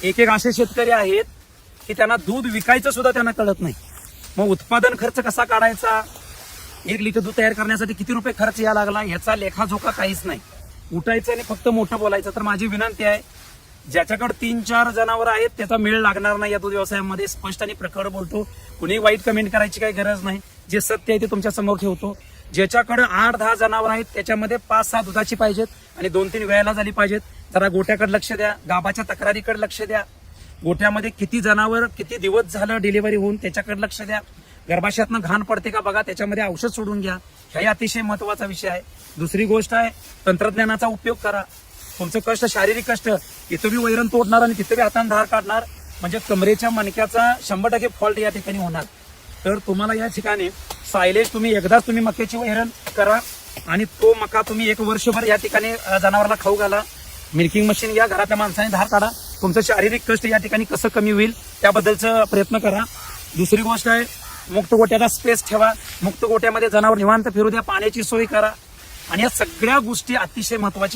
एक एक असे शेतकरी आहेत की त्यांना दूध विकायचं सुद्धा त्यांना कळत नाही. मग उत्पादन खर्च कसा काढायचा, 1 लिटर दूध तयार करण्यासाठी किती रुपये खर्च यायला लागला याचा लेखाजोखा काहीच नाही. उठायचं आणि फक्त मोठं बोलायचं. तर माझी विनंती आहे, ज्याच्याकडे 3-4 जनावर आहेत त्याचा मेळ लागणार नाही या दूध व्यवसायामध्ये. स्पष्ट आणि प्रखर बोलतो. कुणी वाईट कमेंट करायची काही गरज नाही. जे सत्य आहे ते तुमच्या समोर ठेवतो. ज्याच्याकडे 8-10 जनावर आहेत त्याच्यामध्ये 5-6 दुधाची पाहिजेत आणि 2-3 वेळेला झाली पाहिजेत. जरा गोट्याकडे लक्ष द्या, गाभाच्या तक्रारीकडे लक्ष द्या, गोठ्यामध्ये किती जनावर किती दिवस झालं डिलिव्हरी होऊन त्याच्याकडे लक्ष द्या. गर्भाशयातनं घाण पडते का बघा, त्याच्यामध्ये औषध सोडून घ्या. हाही अतिशय महत्वाचा विषय आहे. दुसरी गोष्ट आहे, तंत्रज्ञानाचा उपयोग करा. तुमचं कष्ट, शारीरिक कष्ट, इथं बी वैरण तोडणार आणि तिथं बी हाताने धार काढणार, म्हणजे कमरेच्या मणक्याचा 100% फॉल्ट या ठिकाणी होणार. तर तुम्हाला या ठिकाणी सायलेज तुम्ही एकदाच तुम्ही मक्याची वैरण करा आणि तो मका तुम्ही 1 वर्षभर या ठिकाणी जनावराला खाऊ घाला. मिल्किंग मशीन या घरातल्या माणसाने धार काढा. तुमचं शारीरिक कष्ट या ठिकाणी कसं कमी होईल त्याबद्दलचा प्रयत्न करा. दुसरी गोष्ट आहे, मुक्त गोट्याचा स्पेस ठेवा. मुक्त गोट्यामध्ये जनावर निवांत फिरू द्या. पाण्याची सोय करा. आणि या सगळ्या गोष्टी अतिशय महत्वाच्या.